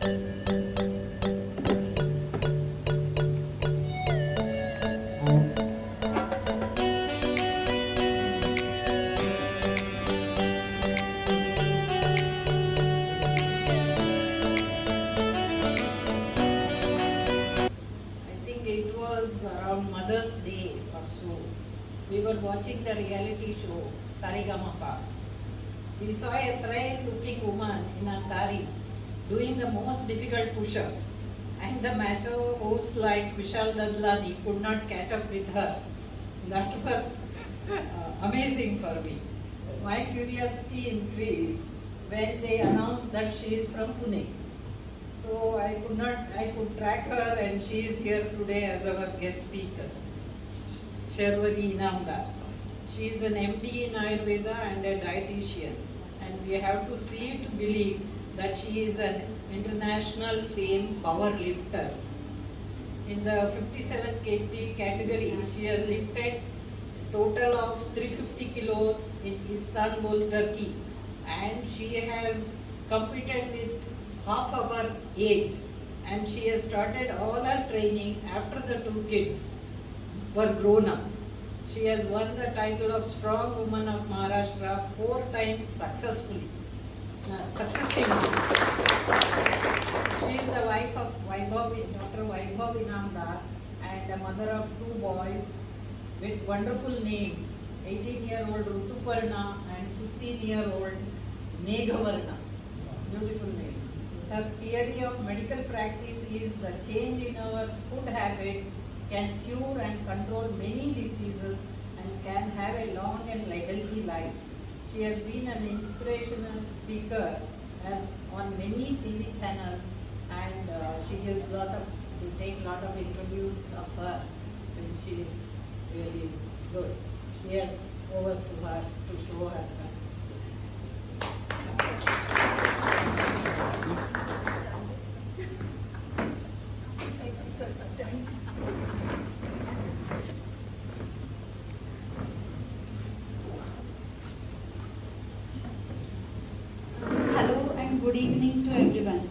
think it was around Mother's Day or so. We were watching the reality show Sarigamapa. We saw a frail looking woman in a sari doing the most difficult push-ups, and the macho host like Vishal Dadlani could not catch up with her. That was amazing for me. My curiosity increased when they announced that she is from Pune. So I could track her, and she is here today as our guest speaker, Sharwari Inamdar. She is an MD in Ayurveda and a dietitian, and we have to see to believe that she is an international fame power lifter. In the 57 kg category, she has lifted total of 350 kilos in Istanbul, Turkey, and she has competed with half of her age, and she has started all her training after the two kids were grown up. She has won the title of Strong Woman of Maharashtra 4 times successfully. Successively. She is the wife of Dr. Vaibhav Inamdar, and a mother of 2 boys with wonderful names, 18-year-old Rutuparna and 15-year-old Meghavarna. Beautiful names. Her theory of medical practice is the change in our food habits can cure and control many diseases and can have a long and healthy life. She has been an inspirational speaker as on many TV channels, and she gives we take lot of interviews of her since she is really good. She has over to her to show her. Hello and good evening to everyone.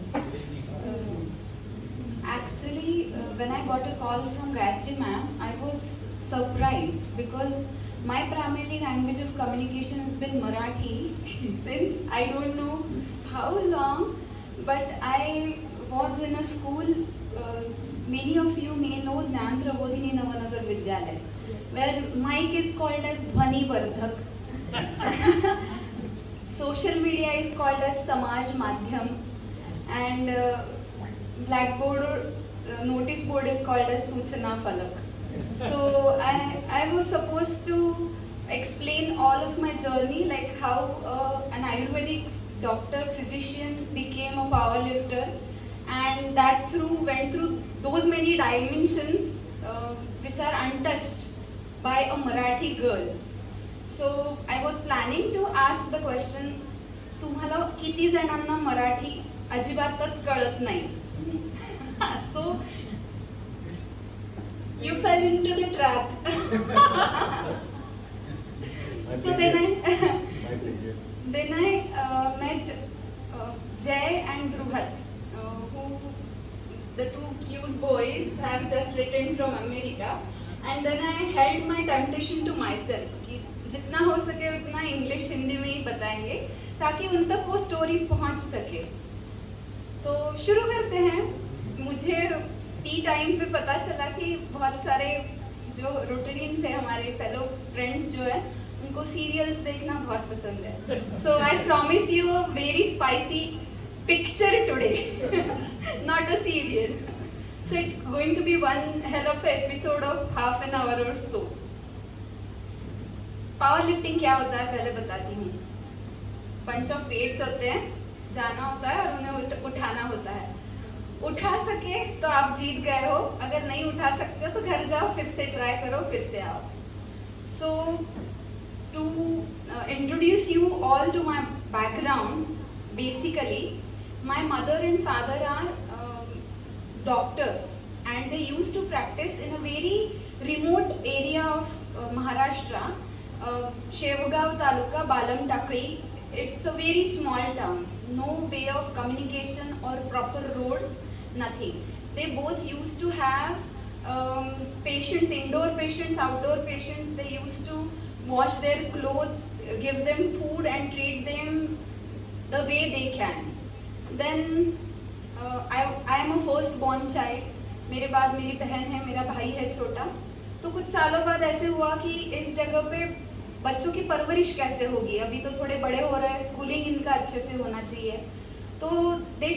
When I got a call from Gayatri ma'am, I was surprised because my primary language of communication has been Marathi since I don't know how long, but I was in a school, many of you may know Jnana Prabodhini Navanagar Vidyalaya, where mic is called as Dhvani Vardhak. Social media is called as Samaj Madhyam, and blackboard or notice board is called as Suchana Falak. So I was supposed to explain all of my journey, like how an Ayurvedic doctor, physician became a power lifter, and that went through those many dimensions which are untouched by a Marathi girl. So I was planning to ask the question, तुम्हाला किती जणांना मराठी अजिबातच कळत नाही? So you fell into the trap. So then I met Jay and Bruhat, who the 2 cute boys have just returned from America, and then I held my temptation to myself कि जितना हो सके उतना इंग्लिश हिंदी में ही बताएंगे ताकि उन तक वो स्टोरी पहुंच सके. तो शुरू करते हैं. मुझे टी टाइम पे पता चला कि बहुत सारे जो रोटेरियंस हैं, हमारे फेलो फ्रेंड्स जो है, उनको सीरियल्स देखना बहुत पसंद है. So I promise you a very spicy picture today, not a serial. So it's going to be one hell of episode of half an hour और सो. पावर लिफ्टिंग क्या होता है पहले बताती हूँ. बंच ऑफ वेट्स होते हैं, जाना होता है और उन्हें उठाना होता है. उठा सके तो आप जीत गए हो, अगर नहीं उठा सकते हो तो घर जाओ, फिर से ट्राई करो, फिर से आओ. So to introduce you all to my background, basically my mother and father are doctors and they used to practice in a very remote area of Maharashtra, Shevgav Taluka, Balam Takri. It's a very small town. no way of communication or proper roads, nothing. They both used to have patients, indoor patients, outdoor patients. They used to wash their clothes, give them food and treat them the way they can. Then I am a first born child. मेरे बाद मेरी बहन है, मेरा भाई है छोटा. तो कुछ सालों बाद ऐसे हुआ कि इस जगह पे बच्चों की परवरिश कैसे होगी. अभी तो थोड़े बड़े हो रहे हैं, स्कूलिंग इनका अच्छे से होना चाहिए. तो दे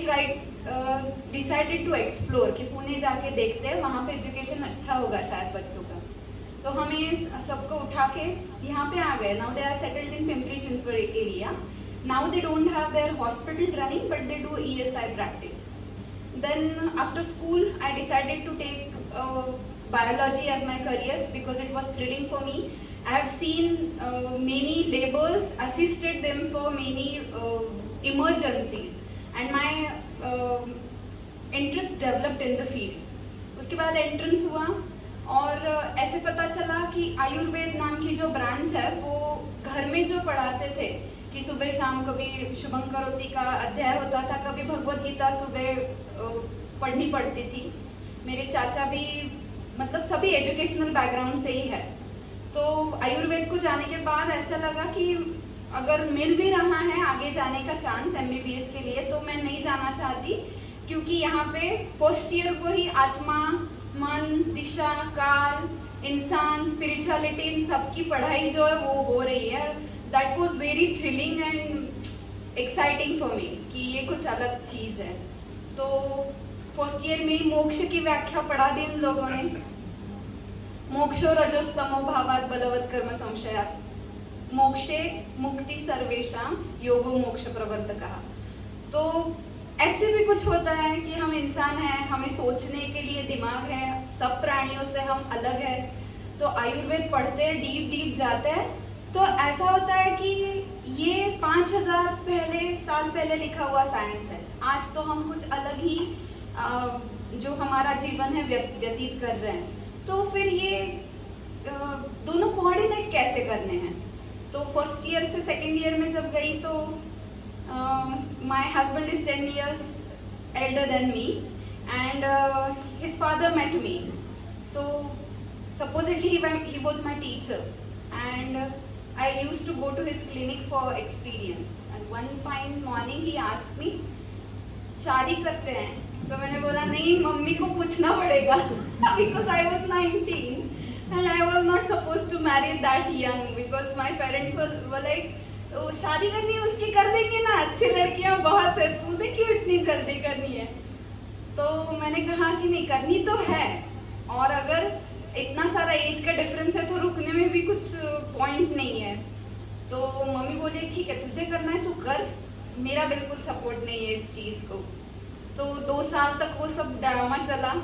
डिसाइडेड टू एक्सप्लोर कि पुणे जाके देखते हैं, वहाँ पे एजुकेशन अच्छा होगा शायद बच्चों का. तो हमें सबको उठा के यहाँ पे आ गए. Now they are settled in Pimpri Chinchwad area. Now they don't have their hospital running but they do ESI practice. Then after school I decided to take biology as my career because it was thrilling for me. I have seen many laborers, assisted them for many emergencies and my interest developed in the field. उसके बाद entrance हुआ और ऐसे पता चला कि आयुर्वेद नाम की जो ब्रांच है वो घर में जो पढ़ाते थे कि सुबह शाम कभी शुभंकरोति का अध्याय होता था, कभी भगवत गीता सुबह पढ़नी पड़ती थी. मेरे चाचा भी मतलब सभी एजुकेशनल बैकग्राउंड से ही है. तो आयुर्वेद को जाने के बाद ऐसा लगा कि अगर मिल भी रहा है आगे जाने का चांस MBBS के लिए तो मैं नहीं जाना चाहती, क्योंकि यहाँ पे फर्स्ट ईयर को ही आत्मा, मन, दिशा, काल, इंसान, स्पिरिचुअलिटी, इन सब की पढ़ाई जो है वो हो रही है. That was very thrilling and exciting for me कि ये कुछ अलग चीज़ है. तो फर्स्ट ईयर में ही मोक्ष की व्याख्या पढ़ा दी उन लोगों ने. मोक्षो रजोस्तमो भावात बलवत् कर्म संशयात मोक्षे मुक्ति सर्वेषां योगो मोक्ष प्रवर्तकः. तो ऐसे भी कुछ होता है कि हम इंसान हैं, हमें सोचने के लिए दिमाग है, सब प्राणियों से हम अलग है. तो आयुर्वेद पढ़ते डीप जाते हैं तो ऐसा होता है कि ये 5000 साल पहले लिखा हुआ साइंस है. आज तो हम कुछ अलग ही जो हमारा जीवन है व्यतीत कर रहे हैं. तो फिर ये दोनों कोऑर्डिनेट कैसे करने हैं. तो फर्स्ट ईयर से सेकंड ईयर में जब गई तो my husband is 10 years elder than me and his father met me. So supposedly he was my teacher and I used to go to his clinic for experience. And one fine morning he asked me, शादी करते हैं? तो मैंने बोला नहीं, mummy को पूछना पड़ेगा because I was 19 and I was not supposed to marry that young because my parents were like, शादी करनी है उसकी कर देंगे ना, अच्छी लड़कियां बहुत है, तूने क्यों इतनी जल्दी करनी है. तो मैंने कहा कि नहीं, करनी तो है और अगर इतना सारा एज का डिफरेंस है तो रुकने में भी कुछ पॉइंट नहीं है. तो मम्मी बोली ठीक है तुझे करना है तू कर, मेरा बिल्कुल सपोर्ट नहीं है इस चीज़ को. तो 2 साल तक वो सब ड्रामा चला.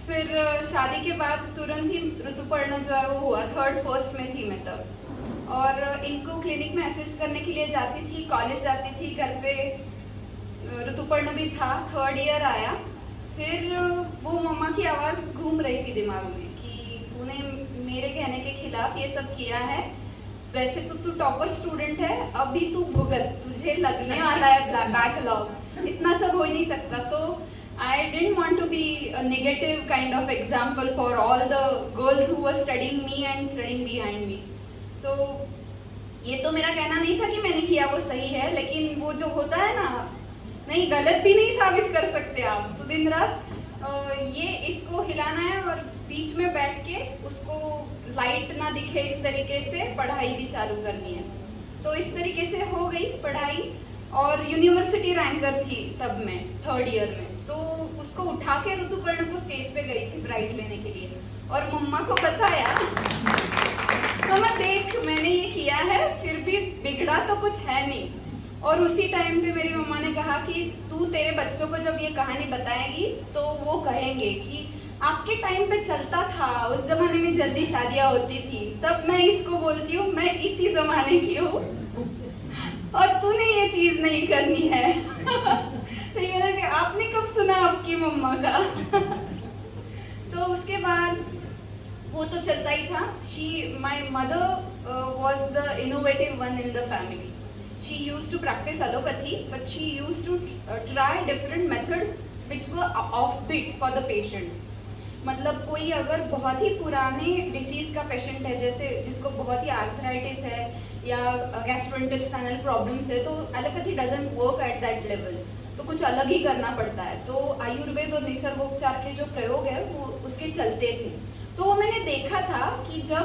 फिर शादी के बाद तुरंत ही ऋतुपर्ण जो है वो हुआ. 3rd 1st में थी मैं तब और इनको क्लिनिक में असिस्ट करने के लिए जाती थी, कॉलेज जाती थी, घर पे ऋतुपर्ण भी था. 3rd ईयर आया, फिर वो मम्मा की आवाज़ घूम रही थी दिमाग में कि तूने मेरे कहने के खिलाफ ये सब किया है, वैसे तो तू टॉपर स्टूडेंट है, अभी तू भुगत, तुझे लगने वाला है बैकलॉग, इतना सब हो ही नहीं सकता. तो I didn't want to be a negative kind of example for all the girls who were studying me and studying behind me. So ये तो मेरा कहना नहीं था कि मैंने किया वो सही है, लेकिन वो जो होता है ना, नहीं गलत भी नहीं साबित कर सकते आप. तो दिन रात ये इसको हिलाना है और बीच में बैठ के उसको लाइट ना दिखे इस तरीके से पढ़ाई भी चालू करनी है. तो इस तरीके से हो गई पढ़ाई और यूनिवर्सिटी रैंकर थी तब मैं 3rd ईयर में. तो उसको उठा के ऋतुपर्ण को स्टेज पे गई थी प्राइज लेने के लिए और मम्मा को बताया. तो मैं देख मैंने ये किया है, फिर भी बिगड़ा तो कुछ है नहीं. और उसी टाइम पे मेरी मम्मा ने कहा कि तू तेरे बच्चों को जब ये कहानी बताएगी तो वो कहेंगे कि आपके टाइम पे चलता था, उस जमाने में जल्दी शादियाँ होती थी. तब मैं इसको बोलती हूँ मैं इसी जमाने की हूँ और तूने ये चीज़ नहीं करनी है. तो ये मैंने आपने कब सुना आपकी मम्मा का. तो उसके बाद वो तो चलता ही था. My mother was the innovative one in the family she used to practice allopathy, but she used to try different methods which were offbeat for the patients. मतलब कोई अगर बहुत ही पुराने डिसीज़ का पेशेंट है, जैसे जिसको बहुत ही आर्थराइटिस है या गैस्ट्रोइंटेस्टाइनल प्रॉब्लम्स है, तो allopathy doesn't work at that level, तो कुछ अलग ही करना पड़ता है. तो आयुर्वेद और निसर्गोपचार के जो प्रयोग है वो उसके चलते थे. तो वो मैंने देखा था कि जब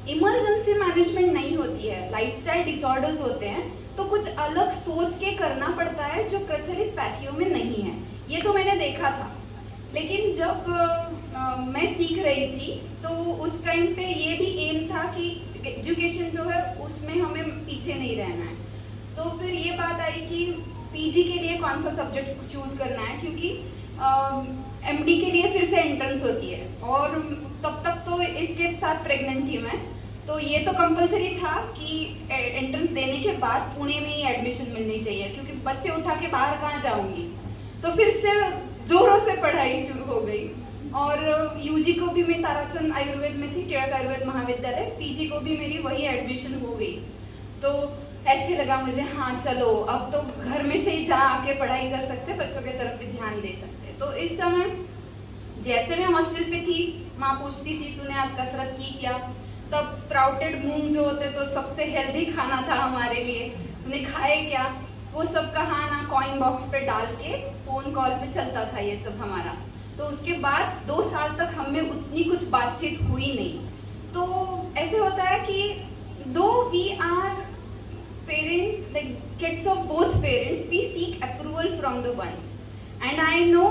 इमरजेंसी मैनेजमेंट नहीं होती है, लाइफस्टाइल डिसऑर्डर्स होते हैं, तो कुछ अलग सोच के करना पड़ता है जो प्रचलित पैथियों में नहीं है. ये तो मैंने देखा था. लेकिन जब मैं सीख रही थी तो उस टाइम पे ये भी एम था कि एजुकेशन जो है उसमें हमें पीछे नहीं रहना है. तो फिर ये बात आई कि पीजी के लिए कौन सा सब्जेक्ट चूज़ करना है, क्योंकि एमडी के लिए फिर से एंट्रेंस होती है, और तब तक तो इसके साथ प्रेग्नेंट थी मैं, तो ये तो कंपलसरी था कि एंट्रेंस देने के बाद पुणे में ही एडमिशन मिलनी चाहिए, क्योंकि बच्चे उठा के बाहर कहाँ जाऊँगी. तो फिर से जोरों से पढ़ाई शुरू हो गई. और यूजी को भी मैं ताराचंद आयुर्वेद में थी, टिळक आयुर्वेद महाविद्यालय. पीजी को भी मेरी वही एडमिशन हो गई. तो ऐसे लगा मुझे, हाँ चलो अब तो घर में से ही जहाँ आके पढ़ाई कर सकते, बच्चों की तरफ भी ध्यान दे सकते. तो इस समय जैसे मैं हॉस्टल पे थी, माँ पूछती थी तूने आज कसरत की क्या. तब स्प्राउटेड मूंग जो होते तो सबसे हेल्दी खाना था हमारे लिए, तूने खाए क्या, वो सब कहाना कॉइन बॉक्स पे डाल के फ़ोन कॉल पे चलता था ये सब हमारा. तो उसके बाद 2 साल तक हमें उतनी कुछ बातचीत हुई नहीं. तो ऐसे होता है कि दो we are parents, like kids of both parents, we seek approval from the one, and I know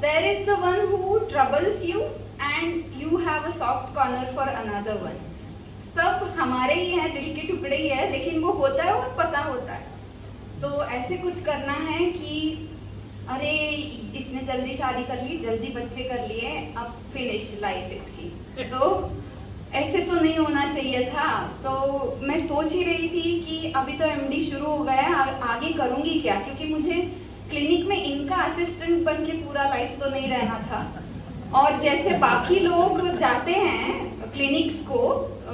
there is the one who troubles you and you have a soft corner for another one. सब हमारे ही हैं, दिल के टुकड़े ही है, लेकिन वो होता है और पता होता है. तो ऐसे कुछ करना है कि अरे इसने जल्दी शादी कर ली, जल्दी बच्चे कर लिए, अब फिनिश लाइफ इसकी, तो ऐसे तो नहीं होना चाहिए था. तो मैं सोच ही रही थी कि अभी तो एमडी शुरू हो गया है, आगे करूँगी क्या, क्योंकि मुझे क्लिनिक में इनका असिस्टेंट बन के पूरा लाइफ तो नहीं रहना था. और जैसे बाकी लोग जाते हैं क्लिनिक्स को,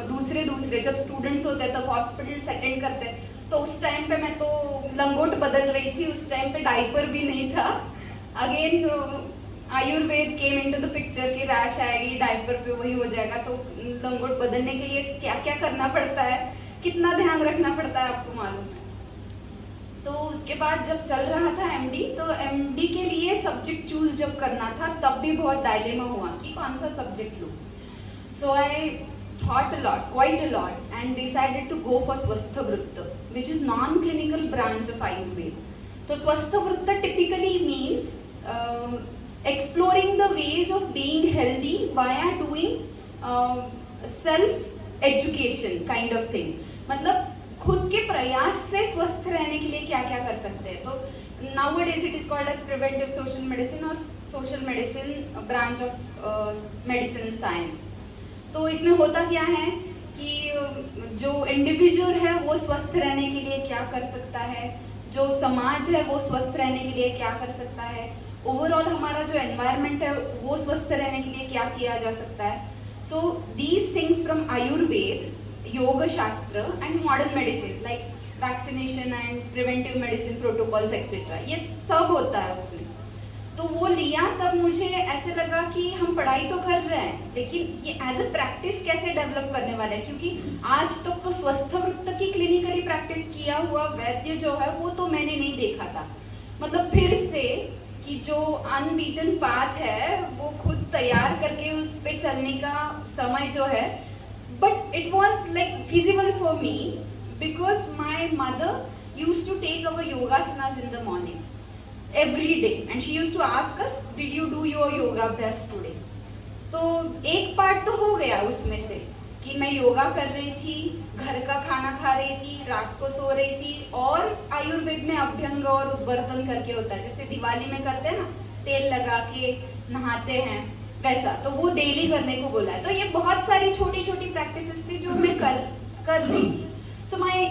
दूसरे जब स्टूडेंट्स होते हैं तब हॉस्पिटल्स अटेंड करते हैं, तो उस टाइम पे मैं तो लंगोट बदल रही थी. उस टाइम पे डाइपर भी नहीं था. Again Ayurveda came into the picture कि रैश आएगी, डाइपर पे वही हो जाएगा. तो लंगोट बदलने के लिए क्या क्या करना पड़ता है, कितना ध्यान रखना पड़ता है, आपको मालूम है. तो उसके बाद जब चल रहा था एमडी, तो एमडी के लिए सब्जेक्ट चूज जब करना था तब भी बहुत डायलेमा हुआ कि कौन सा सब्जेक्ट लूँ. सो आई thought a lot, quite a lot, and decided to go for Swasthavritta, which is non-clinical branch of Ayurveda. So Swasthavritta typically means exploring the ways of being healthy via doing self-education kind of thing. मतलब खुद के प्रयास से स्वस्थ रहने के लिए क्या क्या कर सकते हैं. तो nowadays it is called as preventive social medicine or social medicine branch of medicine science. तो इसमें होता क्या है कि जो इंडिविजुअल है वो स्वस्थ रहने के लिए क्या कर सकता है, जो समाज है वो स्वस्थ रहने के लिए क्या कर सकता है, ओवरऑल हमारा जो एनवायरनमेंट है वो स्वस्थ रहने के लिए क्या किया जा सकता है. So these things from Ayurveda, योग शास्त्र and modern medicine like vaccination and preventive medicine protocols etcetera, ये सब होता है उसमें. तो वो लिया, तब मुझे ऐसे लगा कि हम पढ़ाई तो कर रहे हैं, लेकिन ये एज अ प्रैक्टिस कैसे डेवलप करने वाले हैं, क्योंकि आज तक तो स्वस्थवृत्त की क्लिनिकली प्रैक्टिस किया हुआ वैद्य जो है वो तो मैंने नहीं देखा था. मतलब फिर से कि जो अनबीटन पाथ है वो खुद तैयार करके उस पर चलने का समय जो है, but it was like feasible for me because my mother use to take our yogasanas in the morning every day and she used to ask us, did you do your yoga abhyas today? तो एक part तो हो गया उसमें से कि मैं योगा कर रही थी, घर का खाना खा रही थी, रात को सो रही थी, और आयुर्वेद में अभ्यंग और उद्वर्तन करके होता है, जैसे दिवाली में करते हैं ना, तेल लगा के नहाते हैं वैसा, तो वो डेली करने को बोला है. तो ये बहुत सारी छोटी छोटी प्रैक्टिसेस थी जो मैं कर रही थी. सो माई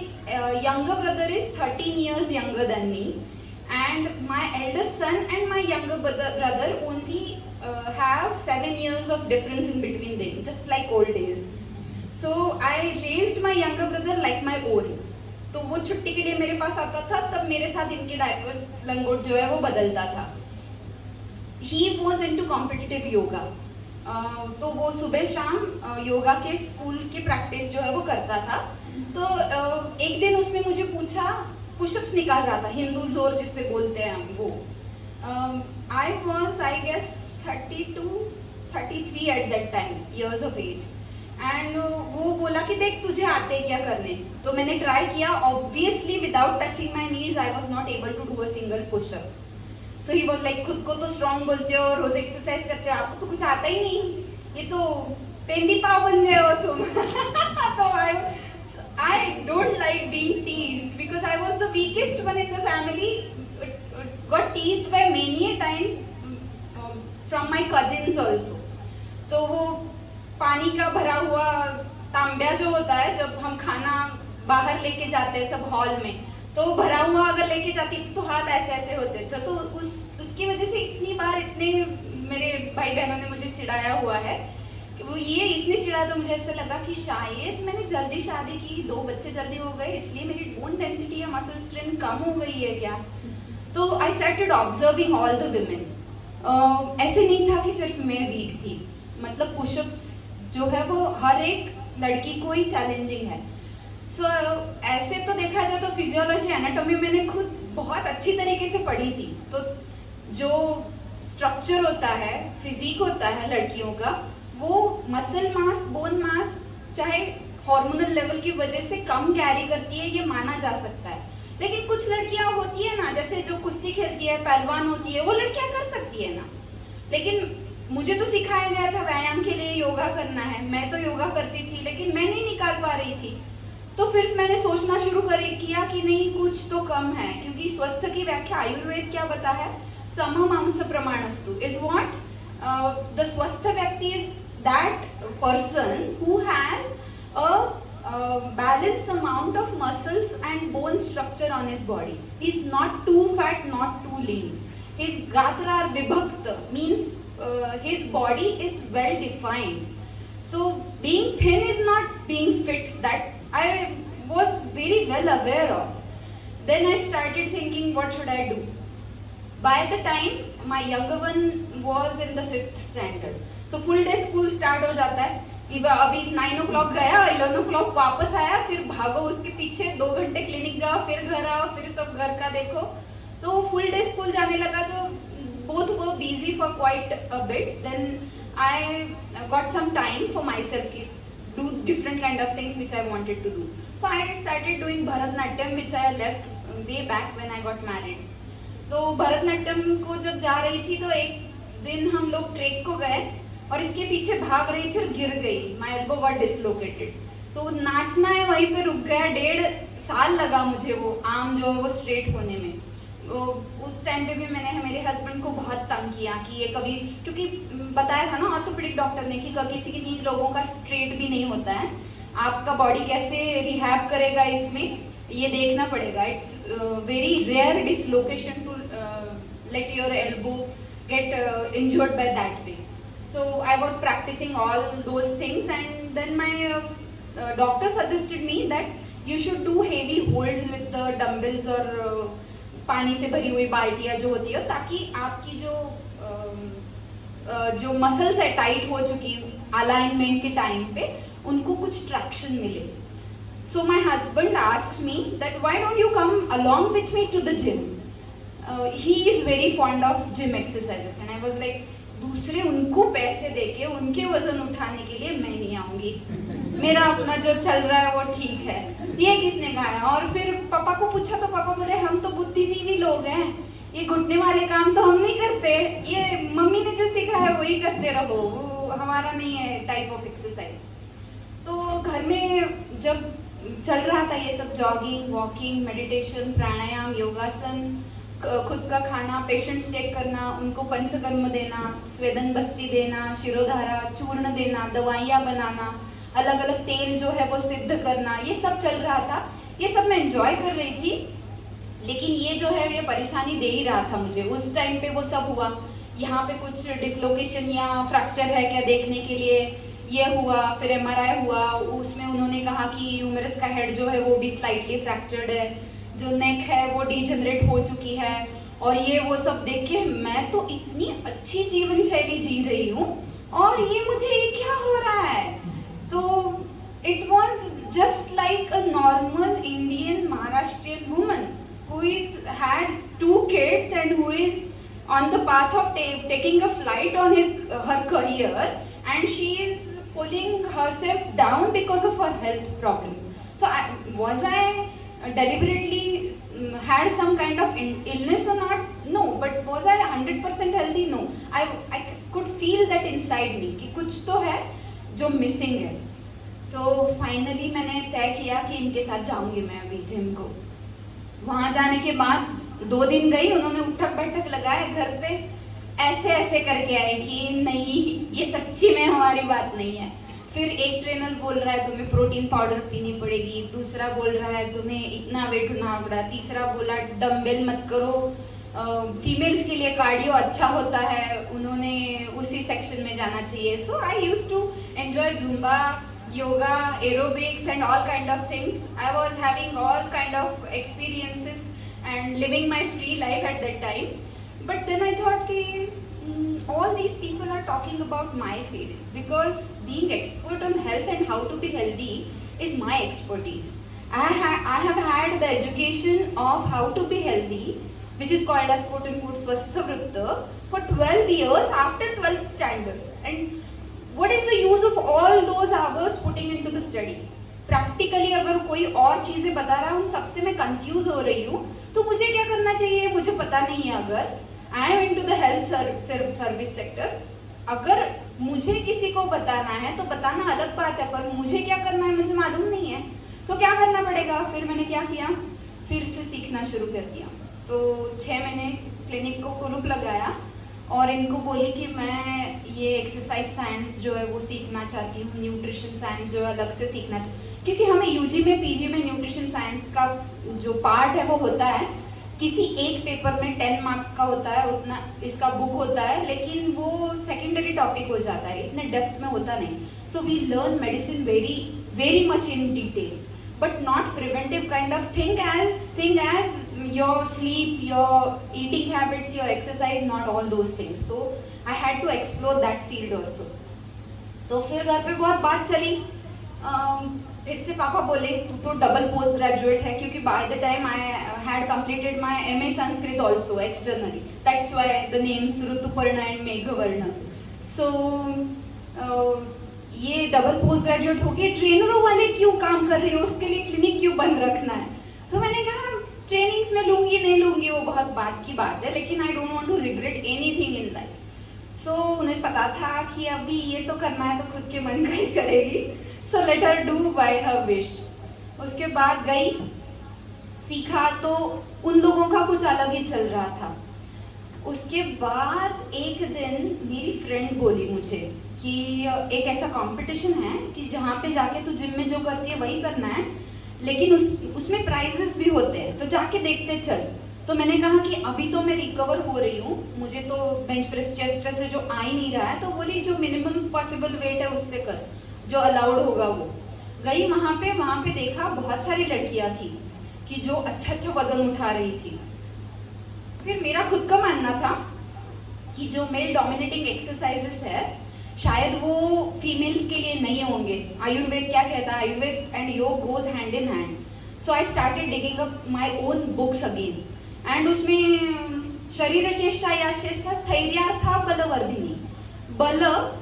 younger brother is 13 years younger than me, and my eldest son and my younger brother only have 7 years of difference in between them, just like old days. So I raised my younger brother like my own. तो वो छुट्टी के लिए मेरे पास आता था, तब मेरे साथ इनके डायपर्स लंगोट जो है वो बदलता था। He was into competitive yoga, तो वो सुबह शाम योगा के स्कूल की प्रैक्टिस जो है वो करता था। तो एक दिन उसने मुझे पूछा, पुशअप्स निकाल रहा था, हिंदू जोर जिससे बोलते हैं हम, वो I was I guess 32-33 at that time years of age, and वो बोला कि देख तुझे आते क्या करने। तो मैंने ट्राई किया, obviously without touching my needs I was not able to do a single pushup. So he was like, खुद को तो स्ट्रॉन्ग बोलते हो, रोज एक्सरसाइज करते हो, आपको तो कुछ आता ही नहीं, ये तो पेंदी पाव बन गए हो तुम। तो I don't like being teased because I was the weakest one in the family. Got teased by many times from my cousins also. तो वो पानी का भरा हुआ तांब्या जो होता है, जब हम खाना बाहर लेके जाते हैं सब हॉल में, तो भरा हुआ अगर लेके जाती थी तो हाथ ऐसे ऐसे होते थे। तो उसकी वजह से इतनी बार इतने मेरे भाई बहनों ने मुझे चिढ़ाया हुआ है कि वो ये इसने चिढ़ा, तो मुझे ऐसा लगा कि शायद मैंने जल्दी शादी की, 2 बच्चे जल्दी हो गए, इसलिए मेरी बोन डेंसिटी या मसल स्ट्रेंथ कम हो गई है क्या। तो I started observing all the women. ऐसे नहीं था कि सिर्फ मैं वीक थी, मतलब पुशअप्स जो है वो हर एक लड़की को ही चैलेंजिंग है। सो ऐसे तो देखा जाए तो फिजियोलॉजी एनाटॉमी मैंने खुद बहुत अच्छी तरीके से पढ़ी थी। तो जो स्ट्रक्चर होता है, फिजिक होता है लड़कियों का, वो मसल मास, बोन मास चाहे हार्मोनल लेवल की वजह से कम कैरी करती है, ये माना जा सकता है। लेकिन कुछ लड़कियां होती है ना, जैसे जो कुश्ती खेलती है, पहलवान होती है, वो लड़कियां कर सकती है ना। लेकिन मुझे तो सिखाया गया था व्यायाम के लिए योगा करना है, मैं तो योगा करती थी लेकिन मैं नहीं निकाल पा रही थी। तो फिर मैंने सोचना शुरू किया कि नहीं, कुछ तो कम है, क्योंकि स्वस्थ की व्याख्या आयुर्वेद क्या बता है, सममांस प्रमाणस्तु इज व्हाट द स्वस्थ व्यक्ति is that person who has a balanced amount of muscles and bone structure on his body. He's not too fat, not too lean. His gatra are vibhakta, means his body is well defined. So being thin is not being fit, that I was very well aware of. Then I started thinking, what should I do? By the time my younger one was in the 5th standard, so full day school start हो जाता है। अभी 9 o'clock गया, 11 o'clock वापस आया, फिर भागो उसके पीछे, 2 घंटे क्लिनिक जाओ, फिर घर आओ, फिर सब घर का देखो। तो फुल डे स्कूल जाने लगा, तो both were busy for quite a bit. Then I got some time for myself, do different kind of things which I wanted to do. So I started doing Bharatnatyam, which I left way back when I got married. तो भरतनाट्यम को जब जा रही थी तो एक दिन हम लोग ट्रेक को गए और इसके पीछे भाग रही थी और गिर गई, माय एल्बो गॉट डिसलोकेटेड। तो नाचना है वहीं पे रुक गया, 1.5 साल लगा मुझे वो आर्म जो है वो स्ट्रेट होने में। वो उस टाइम पे भी मैंने मेरे हस्बैंड को बहुत तंग किया कि ये कभी, क्योंकि बताया था ना ऑर्थोपेडिक डॉक्टर ने कि किसी के नहीं लोगों का स्ट्रेट भी नहीं होता है, आपका बॉडी कैसे रिहैब करेगा इसमें ये देखना पड़ेगा। It's very rare dislocation to let your elbow get injured by that way. So I was practising all those things and then my doctor suggested me that you should do heavy holds with the dumbbells और पानी से भरी हुई बाल्टियाँ जो होती है, ताकि आपकी जो मसल्स है टाइट हो चुकी अलाइनमेंट के टाइम पे उनको कुछ ट्रैक्शन मिले। So my husband asked me that why don't you come along with me to the gym? He is very fond of gym exercises and I was like, दूसरे उनको पैसे देके उनके वजन उठाने के लिए मैं नहीं आऊँगी, मेरा अपना जो चल रहा है वो ठीक है, ये किसने कहा है। और फिर पापा को पूछा तो पापा बोले हम तो बुद्धिजीवी लोग हैं, ये घुटने वाले काम तो हम नहीं करते, ये मम्मी ने जो सिखाया है वही करते रहो, वो हमारा नहीं है टाइप ऑफ एक्सरसाइज। तो घर में जब चल रहा था ये सब, जॉगिंग, वॉकिंग, मेडिटेशन, प्राणायाम, योगासन, खुद का खाना, पेशेंट्स चेक करना, उनको पंचकर्म देना, स्वेदन बस्ती देना, शिरोधारा, चूर्ण देना, दवाइयाँ बनाना, अलग अलग तेल जो है वो सिद्ध करना, ये सब चल रहा था। ये सब मैं एंजॉय कर रही थी, लेकिन ये जो है ये परेशानी दे ही रहा था मुझे। उस टाइम पे वो सब हुआ, यहाँ पे कुछ डिसलोकेशन या फ्रैक्चर है क्या देखने के लिए, ये हुआ, फिर MRI हुआ, उसमें उन्होंने कहा कि ह्यूमरस का हेड जो है वो भी स्लाइटली फ्रैक्चर्ड है, जो नेक है वो डिजनरेट हो चुकी है, और ये वो सब देख के मैं तो इतनी अच्छी जीवन शैली जी रही हूँ और ये मुझे ये क्या हो रहा है। तो it was just like a normal Indian Maharashtrian woman who is had 2 kids and who is on the path of taking a flight on her career, and she is pulling herself down because of her health problems. So was I deliberately had some kind of illness or not? No. But was I 100% healthy? No. I could feel that inside me कि कुछ तो है जो missing है। तो finally मैंने तय किया कि इनके साथ जाऊंगी मैं अभी जिम को। वहाँ जाने के बाद 2 दिन गई, उन्होंने उठक बैठक लगाए घर पे, ऐसे ऐसे करके आए कि नहीं ये सच्ची में हमारी बात नहीं है। फिर एक ट्रेनर बोल रहा है तुम्हें प्रोटीन पाउडर पीनी पड़ेगी, दूसरा बोल रहा है तुम्हें इतना वेट उठाना पड़ा, तीसरा बोला डम्बेल मत करो, फीमेल्स के लिए कार्डियो अच्छा होता है, उन्होंने उसी सेक्शन में जाना चाहिए। So I used to enjoy Zumba, yoga, aerobics and all kind of things. I was having all kind of experiences and living my free life at that time. But then I thought कि all these people are talking about my field, because being expert on health and how to be healthy is my expertise. I have had the education of how to be healthy, which is called as quote unquote Swastha Vritta, for 12 years after 12th standards. And what is the use of all those hours putting into the study? Practically अगर कोई और चीज़ें बता रहा है उन सबसे मैं कंफ्यूज हो रही हूँ, तो मुझे क्या करना चाहिए मुझे पता नहीं है। अगर I am into the health service sector, अगर मुझे किसी को बताना है तो बताना अलग बात है, पर मुझे क्या करना है मुझे मालूम नहीं है, तो क्या करना पड़ेगा। फिर मैंने क्या किया, फिर से सीखना शुरू कर दिया। तो 6 महीने क्लिनिक को कुलूप लगाया और इनको बोली कि मैं ये एक्सरसाइज साइंस जो है वो सीखना चाहती हूँ, न्यूट्रिशन साइंस जो है अलग से सीखना चाहती हूँ, क्योंकि हमें यूजी में पीजी में न्यूट्रिशन साइंस का जो पार्ट है वो होता है, किसी एक पेपर में 10 मार्क्स का होता है, उतना इसका बुक होता है, लेकिन वो सेकेंडरी टॉपिक हो जाता है, इतने डेप्थ में होता नहीं। So we learn medicine very much in detail, but not preventive kind of thing as your sleep, your eating habits, your exercise, not all those things. So I had to explore that field also. तो फिर घर पे बहुत बात चली, फिर से पापा बोले तू तो डबल पोस्ट ग्रेजुएट है, क्योंकि by the time I had completed my MA Sanskrit also externally, that's why the names Rituparna and Meghavarna. So ये डबल पोस्ट ग्रेजुएट होके ट्रेनरों वाले क्यों काम कर रही हो, उसके लिए क्लिनिक क्यों बंद रखना है। तो मैंने कहा ट्रेनिंग्स में लूँगी नहीं लूँगी वो बहुत बात की बात है, लेकिन I don't want to regret anything in life. So उन्हें पता था कि अभी ये तो करना है तो खुद के मन का ही करेगी, so let her do by her wish. उसके बाद गई, सीखा, तो उन लोगों का कुछ अलग ही चल रहा था। उसके बाद एक दिन मेरी फ्रेंड बोली मुझे कि एक ऐसा कंपटीशन है कि जहाँ पे जाके तू जिम में जो करती है वही करना है, लेकिन उसमें प्राइजेस भी होते हैं, तो जाके देखते चल। तो मैंने कहा कि अभी तो मैं रिकवर हो रही हूँ, मुझे तो बेंच प्रेस चेस्ट प्रेस से जो आ ही नहीं रहा है, तो बोली जो मिनिमम पॉसिबल वेट है उससे कर, जो अलाउड होगा वो। गई वहाँ पे देखा बहुत सारी लड़कियाँ थी कि जो अच्छा वजन उठा रही थी। फिर मेरा खुद का मानना था कि जो मेल डोमिनेटिंग एक्सरसाइजेस है शायद वो फीमेल्स के लिए नहीं होंगे। आयुर्वेद क्या कहता है, आयुर्वेद एंड योग goes hand in hand. So I started digging up my own books again, and उसमें शरीर चेष्टा या चेष्टा स्थैर्यार्था बलवर्धिनी,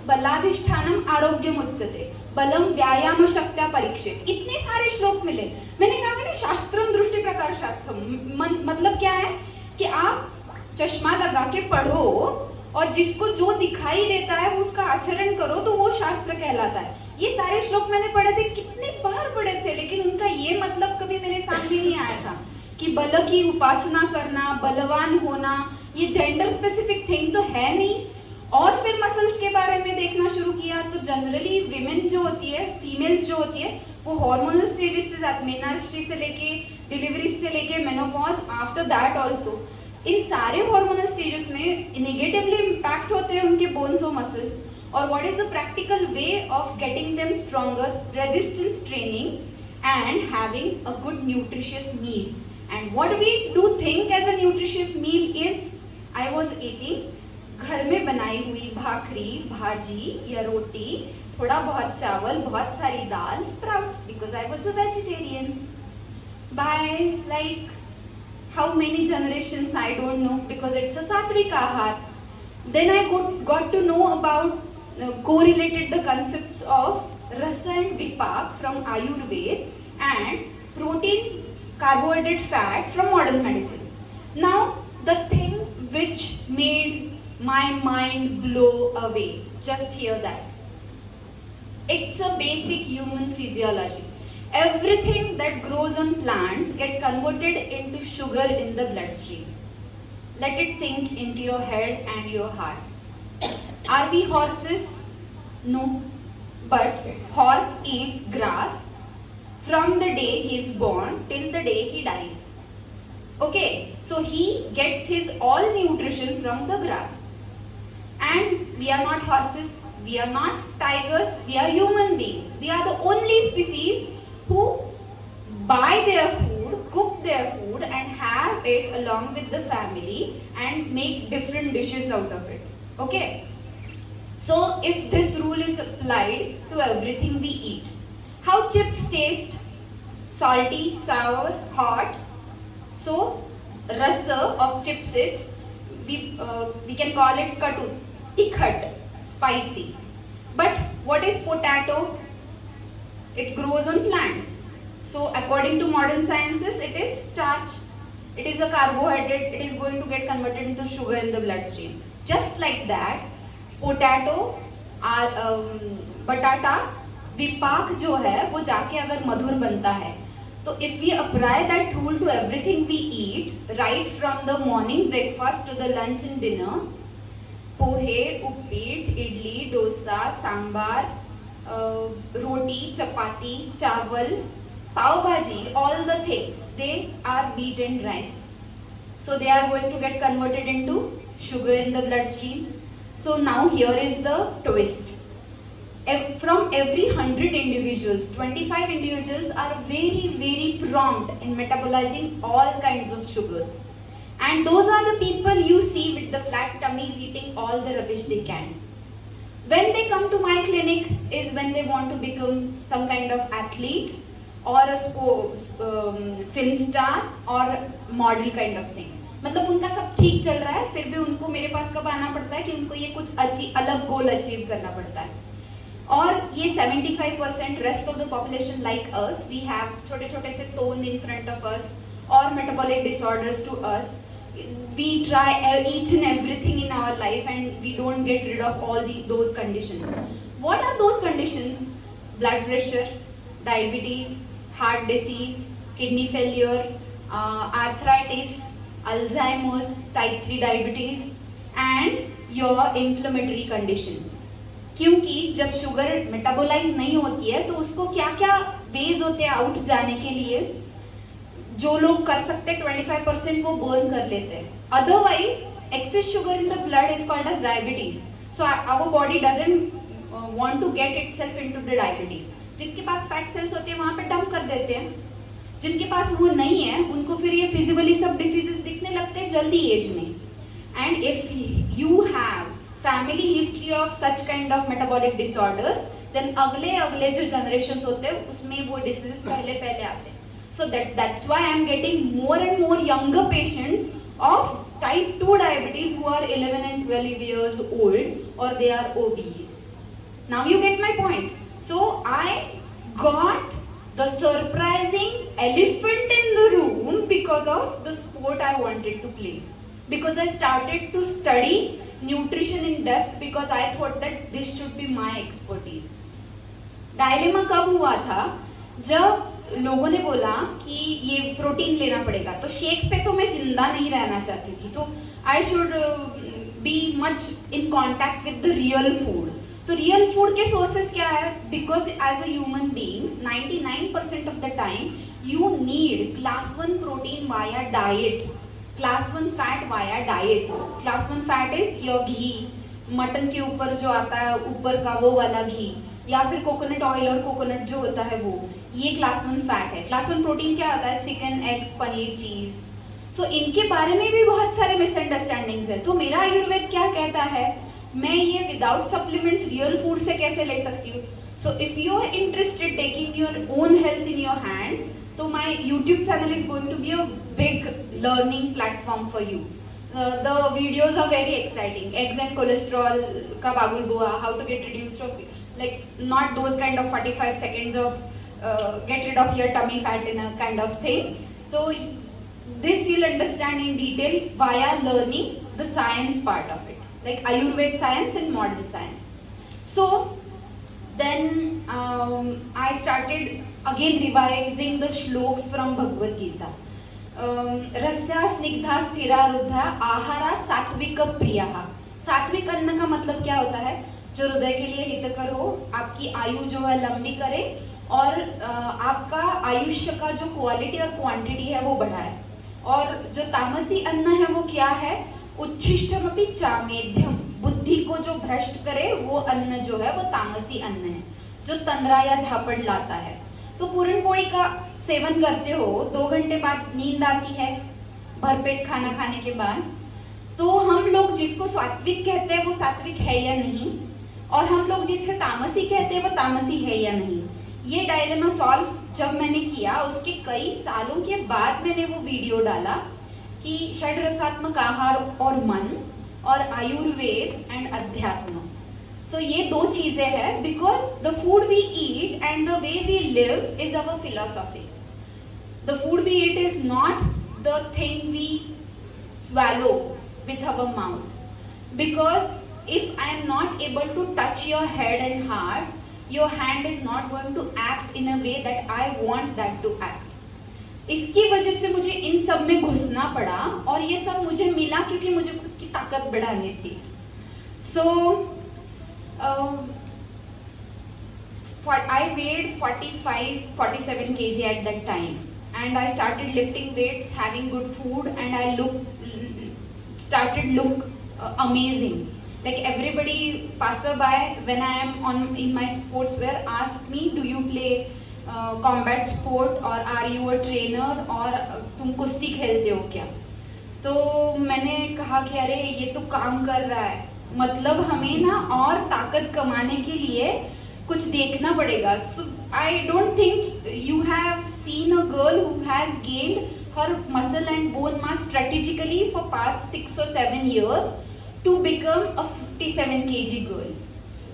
बलाधिष्ठानम आरोग्यम उच्यते, बलम व्यायाम शक्त्या परीक्षित, इतने सारे श्लोक मिले। मैंने कहा कि शास्त्रम दृष्टि प्रकाशार्थम, मतलब क्या है कि आप चश्मा लगा के पढ़ो और जिसको जो दिखाई देता है उसका आचरण करो तो वो शास्त्र कहलाता है। ये सारे श्लोक मैंने पढ़े थे, कितने बार पढ़े थे, लेकिन उनका ये मतलब कभी मेरे सामने नहीं आया था कि बल की उपासना करना, बलवान होना, ये जेंडर स्पेसिफिक थिंग तो है नहीं। और फिर मसल्स के बारे में देखना शुरू किया, तो जनरली विमेन जो होती है, फीमेल्स जो होती है, वो हार्मोनल स्टेजेस से जाती, मेनार्जी से लेके डिलीवरी से लेके मेनोपॉज, आफ्टर दैट ऑल्सो, इन सारे हार्मोनल स्टेजेस में नेगेटिवली इम्पैक्ट होते हैं उनके बोन्स और muscles, or what is the practical way of getting them stronger? Resistance training and having a good nutritious meal. And what we do think as a nutritious meal is, I was eating घर में बनाई हुई भाकरी, भाजी या रोटी, थोड़ा बहुत चावल, बहुत सारी दाल, sprouts, because I was a vegetarian. By like how many generations I don't know, because it's a sattvic ahar. Then I got to know about correlated the concepts of rasa and vipak from Ayurveda and protein, carbohydrate, fat from modern medicine. Now the thing which made my mind blow away, just hear that. It's a basic human physiology. Everything that grows on plants get converted into sugar in the bloodstream. Let it sink into your head and your heart. Are we horses? No. But horse eats grass from the day he is born till the day he dies. Okay, so he gets his all nutrition from the grass. And we are not horses, we are not tigers, we are human beings. We are the only species who buy their food, cook their food and have it along with the family and make different dishes out of it. Okay? So if this rule is applied to everything we eat, how chips taste? Salty, sour, hot. So rasa of chips is, we can call it katu, tikhat, spicy. But what is potato? It grows on plants. So according to modern sciences, it is starch. It is a carbohydrate. It is going to get converted into sugar in the bloodstream. Just like that, potato, batata, vipak जो है वो जाके अगर मधुर बनता है, तो if we apply that rule to everything we eat, right from the morning breakfast to the lunch and dinner, pohe, uppit, idli, dosa, sambar, roti, chapati, chawal, pav bhaji, all the things, they are wheat and rice. So they are going to get converted into sugar in the bloodstream. So now here is the twist. From every 100 individuals, 25 individuals are very, very prompt in metabolizing all kinds of sugars. And those are the people you see with the flat tummies eating all the rubbish they can. When they come to my clinic is when they want to become some kind of athlete or a film star or model kind of thing. मतलब उनका सब ठीक चल रहा है, फिर भी उनको मेरे पास कब आना पड़ता है कि उनको ये कुछ अलग गोल अचीव करना पड़ता है. और ये 75% rest of the population like us, we have छोटे छोटे से tone in front of us or metabolic disorders to us. We try each and everything in our life and we don't get rid of all those conditions. What are those conditions? Blood pressure, diabetes, heart disease, kidney failure, arthritis, Alzheimer's, type 3 diabetes and your inflammatory conditions. क्योंकि जब sugar metabolise नहीं होती है तो उसको क्या क्या veg होते हैं आउट जाने के लिए. जो लोग कर सकते हैं 25% वो बर्न कर लेते हैं. Otherwise excess sugar in the blood is called as diabetes. So our body doesn't want to get itself into the diabetes. जिनके पास फैट सेल्स होते हैं वहाँ पे डंप कर देते हैं. जिनके पास वो नहीं है उनको फिर ये फिजिकली सब डिसीजेस दिखने लगते हैं जल्दी एज में. And if you have family history of such kind of metabolic disorders, then अगले जो generations होते हैं उसमें वो diseases पहले आते हैं. So that's why I am getting more and more younger patients of type 2 diabetes who are 11 and 12 years old or they are obese. Now you get my point. So I got the surprising elephant in the room because of the sport I wanted to play. Because I started to study nutrition in depth because I thought that this should be my expertise. Dilemma कब हुआ था? जब लोगों ने बोला कि ये protein लेना पड़ेगा, तो शेक पे तो मैं जिंदा नहीं रहना चाहती थी, तो I should be much in contact with the real food. तो रियल फूड के सोर्सेस क्या है? Because as a human beings 99% of the time you need class 1 protein via diet, class 1 fat via diet. Class 1 fat is your ghee, mutton के ऊपर जो आता है ऊपर का वो वाला घी, या फिर कोकोनट ऑयल और कोकोनट जो होता है वो, ये क्लास 1 फैट है। क्लास 1 प्रोटीन क्या होता है? चिकन, एग्स, पनीर, चीज़। सो इनके बारे में भी बहुत सारे मिसअंडरस्टैंडिंग्स है। तो मेरा आयुर्वेद क्या कहता है, मैं ये विदाउट सप्लीमेंट्स रियल फूड से कैसे ले सकती हूँ? So if you are interested taking your own health in your hand, तो my YouTube channel is going to be a big learning platform for you. The videos are very exciting. Eggs and cholesterol ka bagul boa, how to get reduced of, like, not those kind of 45 seconds of get rid of your tummy fat in a kind of thing. So this you'll understand in detail via learning the science part of it, like Ayurveda science and modern science. So then I started again revising the shloks from Bhagavad Gita. रस्या स्निग्धा स्थिरा रुद्धा आहारा सात्विक प्रियः. सात्विक अन्न का मतलब क्या होता है? जो हृदय के लिए हितकर हो, आपकी आयु जो है लंबी करे, और आपका आयुष्य का जो क्वालिटी और क्वांटिटी है वो बढ़ाए. और जो तामसी अन्न है वो क्या है? उच्छिष्टमपि चामेध्यम, बुद्धि को जो भ्रष्ट करे वो अन्न जो है वो तामसी अन्न है, जो तंद्रा या झापड़ लाता है. तो पूरन पोड़ी का सेवन करते हो, 2 घंटे बाद नींद आती है भरपेट खाना खाने के बाद. तो हम लोग जिसको सात्विक कहते हैं वो सात्विक है या नहीं, और हम लोग जिसे तामसी कहते हैं वो तामसी है या नहीं, ये डायलेमा सॉल्व जब मैंने किया, उसके कई सालों के बाद मैंने वो वीडियो डाला कि षड्रसात्मक आहार और मन, और आयुर्वेद एंड अध्यात्म. सो ये 2 चीज़ें हैं, because the food we eat and the way we live is our philosophy. The food we eat is not the thing we swallow with our mouth. Because if I am not able to touch your head and heart, your hand is not going to act in a way that I want that to act. इसकी वजह से मुझे इन सब में घुसना पड़ा, और ये सब मुझे मिला क्योंकि मुझे खुद की ताकत बढ़ानी थी. So I weighed 47 kg at that time. And I started lifting weights, having good food, and I started look amazing. Like everybody passerby when I am in my sportswear asked me, do you play combat sport, or are you a trainer, और तुम कुश्ती खेलते हो क्या? तो मैंने कहा कि अरे ये तो काम कर रहा है, मतलब हमें ना और ताकत कमाने के लिए कुछ देखना पड़ेगा. So I don't think you have seen a girl who has gained her muscle and bone mass strategically for past 6 or 7 years to become a 57 kg girl.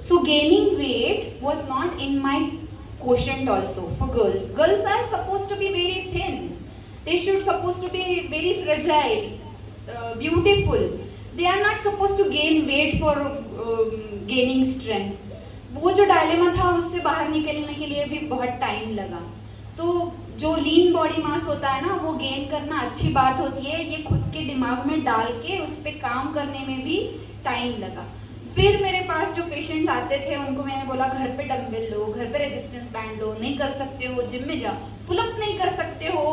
So gaining weight was not in my quotient also for girls. Girls are supposed to be very thin. They should supposed to be very fragile, beautiful. They are not supposed to gain weight for gaining strength. वो जो dilemma था उससे बाहर निकलने के लिए भी बहुत टाइम लगा. तो जो लीन बॉडी मास होता है ना, वो गेन करना अच्छी बात होती है, ये खुद के दिमाग में डाल के उस पर काम करने में भी टाइम लगा. फिर मेरे पास जो पेशेंट्स आते थे उनको मैंने बोला घर पे डंबल लो, घर पे रेजिस्टेंस बैंड लो, नहीं कर सकते हो जिम में जाओ, पुलअप नहीं कर सकते हो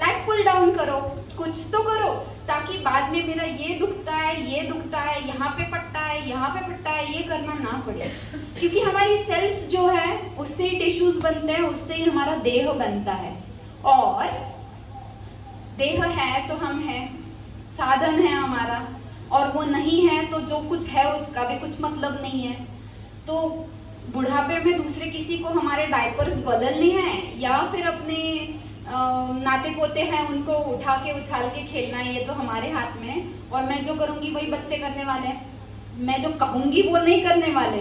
लैट पुल डाउन करो, कुछ तो करो, ताकि बाद में मेरा ये दुखता है, ये दुखता है, यहाँ पे पट्टा है, यहाँ पे पट्टा है, ये करना ना पड़े. क्योंकि हमारी सेल्स जो है उससे ही टिश्यूज बनते हैं, उससे ही हमारा देह बनता है, और देह है तो हम हैं, साधन है हमारा, और वो नहीं है तो जो कुछ है उसका भी कुछ मतलब नहीं है. तो बुढ़ापे में दूसरे किसी को हमारे डायपर्स बदलने हैं, या फिर अपने नाते पोते हैं उनको उठा के उछाल के खेलना है, ये तो हमारे हाथ में है. और मैं जो करूँगी वही बच्चे करने वाले हैं, मैं जो कहूँगी वो नहीं करने वाले.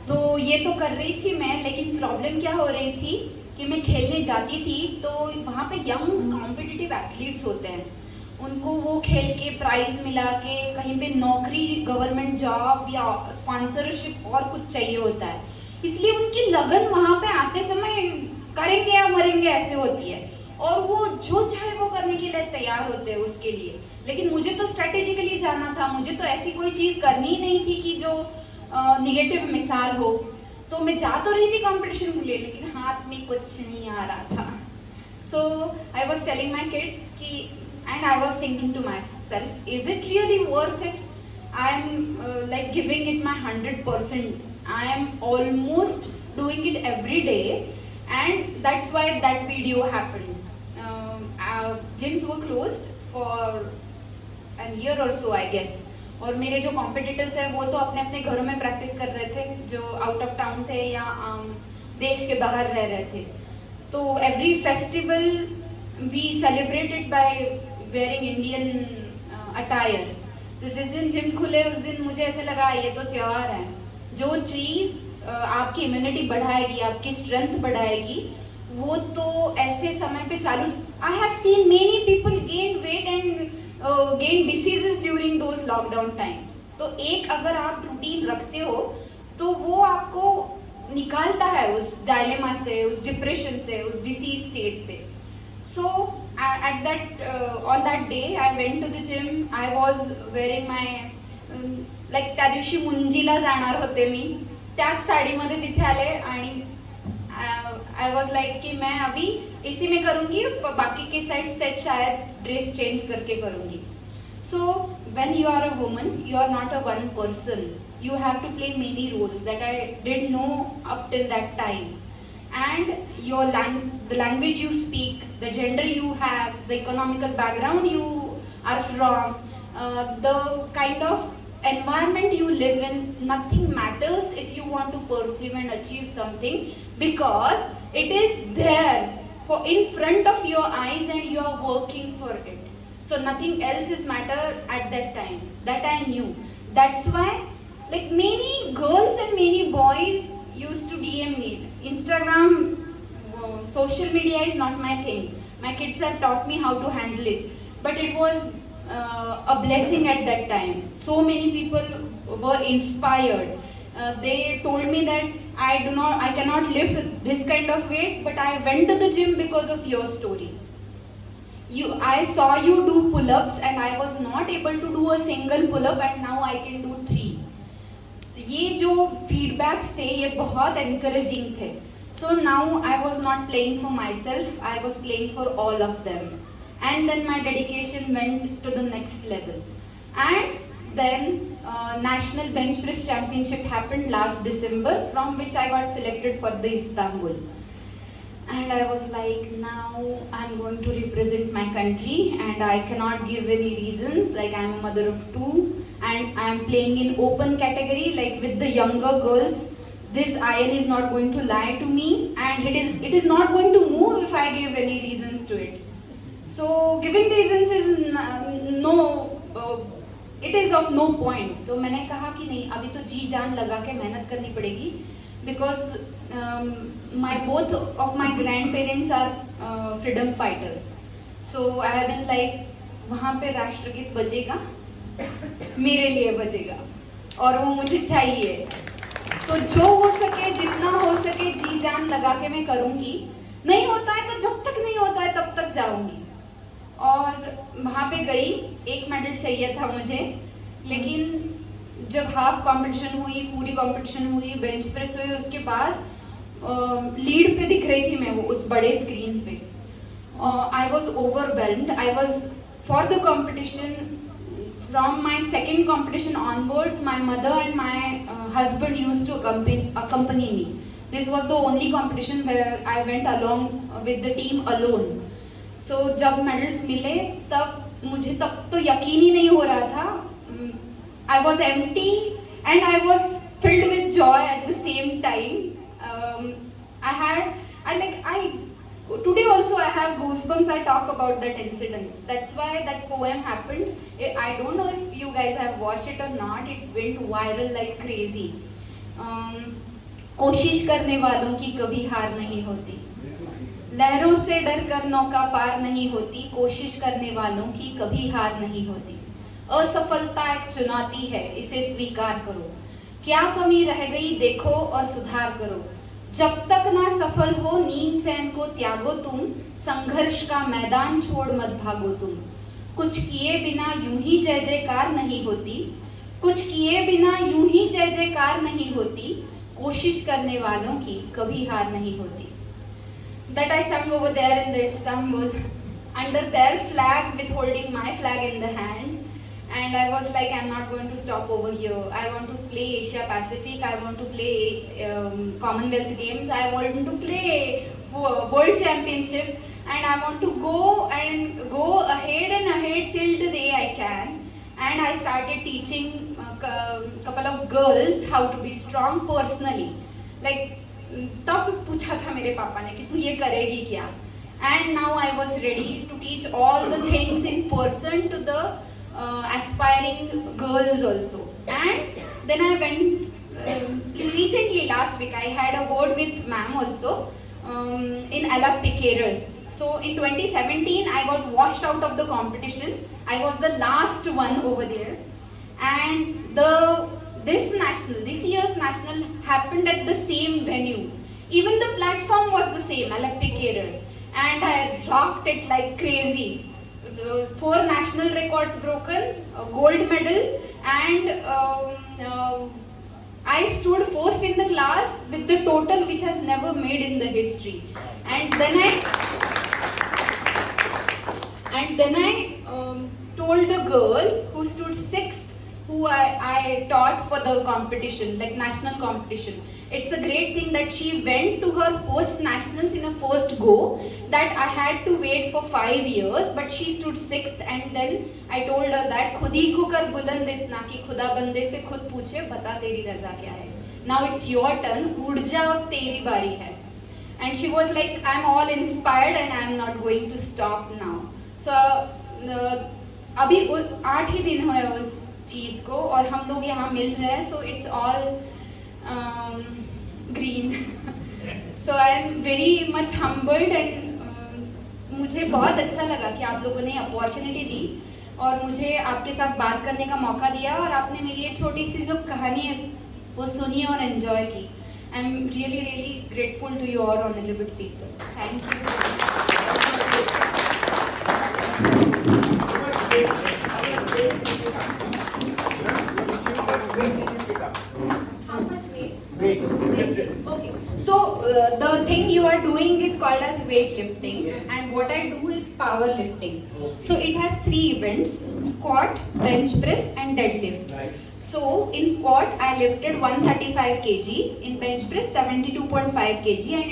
तो ये तो कर रही थी मैं, लेकिन प्रॉब्लम क्या हो रही थी कि मैं खेलने जाती थी तो वहाँ पे यंग कॉम्पिटिटिव एथलीट्स होते हैं, उनको वो खेल के प्राइज मिला के कहीं पे नौकरी, गवर्नमेंट जॉब या स्पॉन्सरशिप और कुछ चाहिए होता है, इसलिए उनकी लगन वहाँ पे आते समय करेंगे या मरेंगे ऐसे होती है, और वो जो चाहे वो करने के लिए तैयार होते हैं उसके लिए. लेकिन मुझे तो स्ट्रेटेजिकली जाना था, मुझे तो ऐसी कोई चीज़ करनी ही नहीं थी कि जो निगेटिव मिसाल हो. तो मैं जा तो रही थी कंपटीशन के लिए, लेकिन हाथ में कुछ नहीं आ रहा था. So I was telling my kids कि, and I was thinking to myself, is it really worth it I'm like giving it my 100%. I am almost doing it every day, and that's why that video happened. Gyms were closed for an year or so, I guess. और मेरे जो competitors हैं वो तो अपने अपने घरों में प्रैक्टिस कर रहे थे, जो आउट ऑफ टाउन थे या देश के बाहर रह रहे थे. तो every festival we celebrated by wearing Indian attire. तो जिस दिन जिम खुले उस दिन मुझे ऐसे लगा ये तो त्यौहार है. जो चीज़ आपकी इम्यूनिटी बढ़ाएगी, आपकी स्ट्रेंथ बढ़ाएगी, वो तो ऐसे समय पे चालू. I have seen many people gain weight and gain diseases during those lockdown times. तो एक अगर आप रूटीन रखते हो तो वो आपको निकालता है उस डायलेमा से, उस डिप्रेशन से, उस डिसीज स्टेट से. So at that on that day I went to the gym. I was wearing my like त्या दिवशी मुंजीला जाणार होते मी, त्याच साडीमध्ये तिथे आले आणि I was like कि मैं अभी इसी में करूँगी, बाकी के सेट शायद ड्रेस चेंज करके करूँगी. So when you are a woman, you are not a one person. You have to play many roles that I didn't know up till that time. And your the language you speak, the gender you have, the economical background you are from, the kind of environment you live in, nothing matters if you want to pursue and achieve something, because it is there for in front of your eyes and you are working for it. So nothing else is matter at that time. That I knew. That's why like many girls and many boys used to DM me. Instagram, social media is not my thing. My kids have taught me how to handle it. But it was a blessing at that time. So many people were inspired. They told me that I cannot lift this kind of weight, but I went to the gym because of your story. I saw you do pull-ups and I was not able to do a single pull-up, and now I can do 3. ये जो feedbacks थे ये बहुत encouraging थे. So now I was not playing for myself, I was playing for all of them. And then my dedication went to the next level. And then national bench press championship happened last December, from which I got selected for the Istanbul. And I was like, now I'm going to represent my country and I cannot give any reasons, like I'm a mother of 2 and I'm playing in open category like with the younger girls. This iron is not going to lie to me and it is not going to move if I give any reasons to it. So giving reasons is it is of no point. तो मैंने कहा कि नहीं, अभी तो जी जान लगा के मेहनत करनी पड़ेगी, because both of my grandparents are freedom fighters. So I have been like, वहाँ पे राष्ट्रगीत बजेगा, मेरे लिए बजेगा और वो मुझे चाहिए. तो जो हो सके, जितना हो सके जी जान लगा के मैं करूँगी. नहीं होता है तो जब तक नहीं होता है तब तक जाऊँगी. और वहाँ पे गई, एक मेडल चाहिए था मुझे, लेकिन जब हाफ कंपटीशन हुई, पूरी कंपटीशन हुई, बेंच प्रेस हुई, उसके बाद लीड पे दिख रही थी मैं वो उस बड़े स्क्रीन पे. I was overwhelmed. I was for the competition, from my second competition onwards, my mother and my husband use to accompany me. This was the only competition where I went along with the team alone. So जब medals मिले तब तो यकीन ही नहीं हो रहा था. I was empty and I was filled with joy at the same time. Today also I have goosebumps. I talk about that incidents. That's why that poem happened. I don't know if you guys have watched it or not. It went viral like crazy. कोशिश करने वालों की कभी हार नहीं होती, लहरों से डर कर नौका पार नहीं होती, कोशिश करने वालों की कभी हार नहीं होती. असफलता एक चुनौती है, इसे स्वीकार करो. क्या कमी रह गई देखो और सुधार करो. जब तक ना सफल हो नींद चैन को त्यागो तुम, संघर्ष का मैदान छोड़ मत भागो तुम. कुछ किए बिना यूं ही जय जयकार नहीं होती, कुछ किए बिना यूं ही जय जयकार नहीं होती, कोशिश करने वालों की कभी हार नहीं होती. That I sang over there in the Istanbul under their flag with holding my flag in the hand. and I was like, I'm not going to stop over here. I want to play Asia Pacific, I want to play Commonwealth Games, I want to play World Championship, and I want to go ahead and ahead till the day I can. And I started teaching a couple of girls how to be strong personally. Like तब पूछा था मेरे पापा ने कि तू ये करेगी क्या? And now I was ready to teach all the things in person to the aspiring girls also. And then I went recently last week I had a word with ma'am also in Alappi, Kerala. So in 2017 I got washed out of the competition. I was the last one over there, and this year's national happened at the same venue. Even the platform was the same, Alappi, Kerala, and I rocked it like crazy. 4 national records broken, a gold medal, and I stood first in the class with the total which has never made in the history. And then I told the girl who stood 6th, who I taught for the competition, like national competition. It's a great thing that she went to her first nationals in a first go, that I had to wait for 5 years, but she stood 6th. And then I told her that खुद ही को कर बुलंद इतना कि खुदा बंदे से खुद पूछे बता तेरी रजा क्या है. Now it's your turn, उड़ जा अब तेरी बारी है. And she was like, I'm all inspired and I'm not going to stop now. So अभी 8 ही दिन हुए उस चीज़ को और हम लोग यहाँ मिल रहे हैं. So it's all green. So I am very much humbled and मुझे बहुत अच्छा लगा कि आप लोगों ने अपॉर्चुनिटी दी और मुझे आपके साथ बात करने का मौका दिया और आपने मेरी ये छोटी सी जो कहानी है वो सुनी और एंजॉय की. I am really grateful to you all honourable people. Thank you. How much weight? Weight. Okay. So the thing you are doing is called as weightlifting, Yes. and what I do is powerlifting. So it has 3 events: squat, bench press, and deadlift. Right. So in squat I lifted 135 kg, in bench press 72.5 kg, and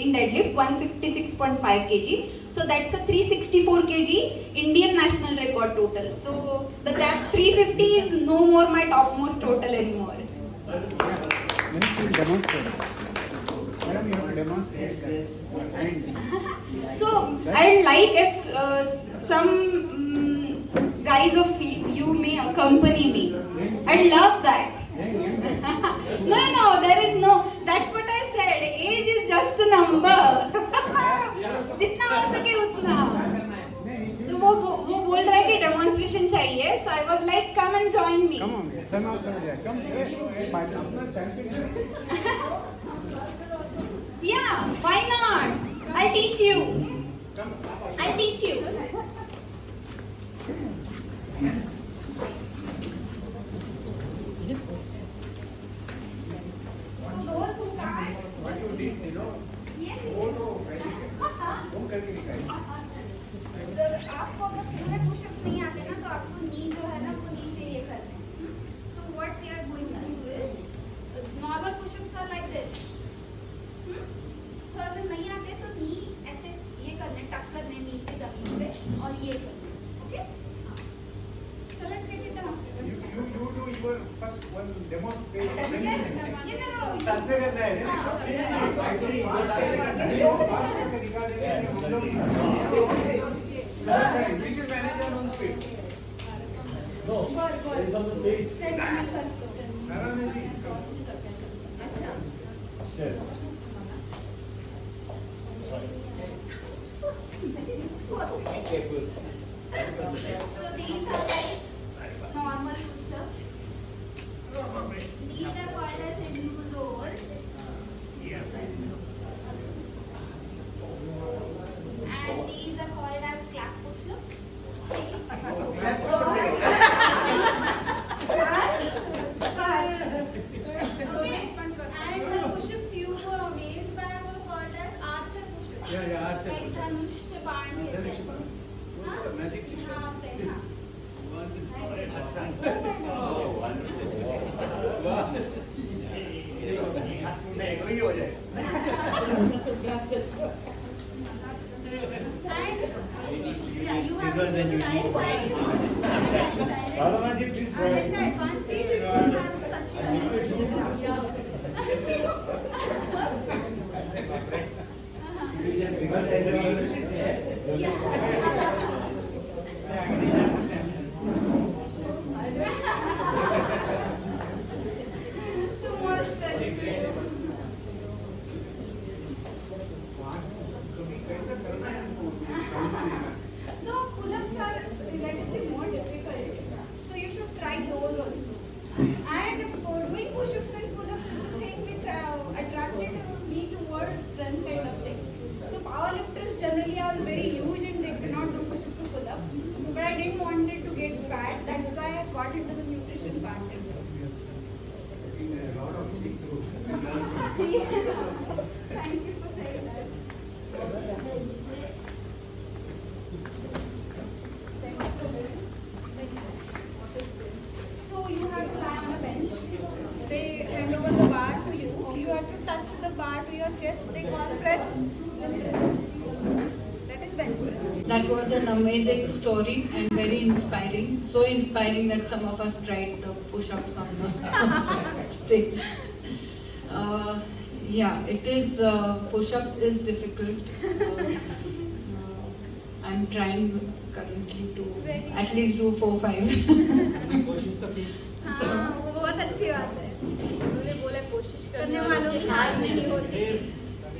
in deadlift 156.5 kg. So that's a 364 kg Indian national record total. So that 350 is no more my topmost total anymore. When she demonstrates, madam, you have to demonstrate that. And So I like if some guys of you may accompany me. I love that. No, there is no. That's what I said. Age is just a number. जितना हो सके उतना. तो वो बोल रहा है कि डेमोन्स्ट्रेशन चाहिए. So I was like, come and join me. come on, son also there. Come, my champion. Yeah, why not? I'll teach you. I'll teach you. So those who can't, What you did, you know, yes. वो तो वैसे वो करके दिखाई. आपको अगर पूरे pushups नहीं आते ना तो आपको नी जो है ना वो नी से ये करना है. So what we are going to do is normal push-ups are like this. तो अगर नहीं आते तो नी ऐसे ये करने टक करने नीचे जमीन पे और ये करने. Okay? So let's get it done. You do your first one demonstration. Yes, ये ना साथ में करना है ना? Actually, वो साथ में करना है. वो पास करके दिखा देंगे हम लोग. We should manage our own speed. No, there is on the stage. Narayan ji, come. अच्छा. Upstairs. Okay, good. So these are like normal push-ups. These are called as inducers. And these are called as clap push-ups. And the push-ups you were amazed by were called as archer push-ups. Yeah, archer Like push-ups. धनुष बाण के धनुष जैसे. बाण. वो हाँ? तो magic. यहाँ पे, हाँ. वही हो जाए Yeah, you have Bigger than you nice need. side. Radhanath ji, please try. And in the advanced stage, you have touch your Bigger than you need. So more specific. कैसा करना है हमको So pull-ups are relatively more difficult. So you should try those also. And doing push-ups and pull-ups is the thing which attracted me towards strength kind of thing. So powerlifters generally are very huge and they cannot do push-ups or pull-ups. But I didn't want it to get fat. That's why I got into the nutrition part. Thank you for saying that. So you have to lie on a bench. They hand over the bar to you. You have to touch the bar to your chest. They call press. Then press. That is bench press. That was an amazing story and very inspiring. So inspiring that some of us tried the push-ups on the stage. Yeah, it is. Push-ups is difficult. I'm trying currently to at least do 4-5. हाँ, वो बहुत अच्छी बात है। उन्होंने बोला कोशिश करने वालों की हार नहीं होती,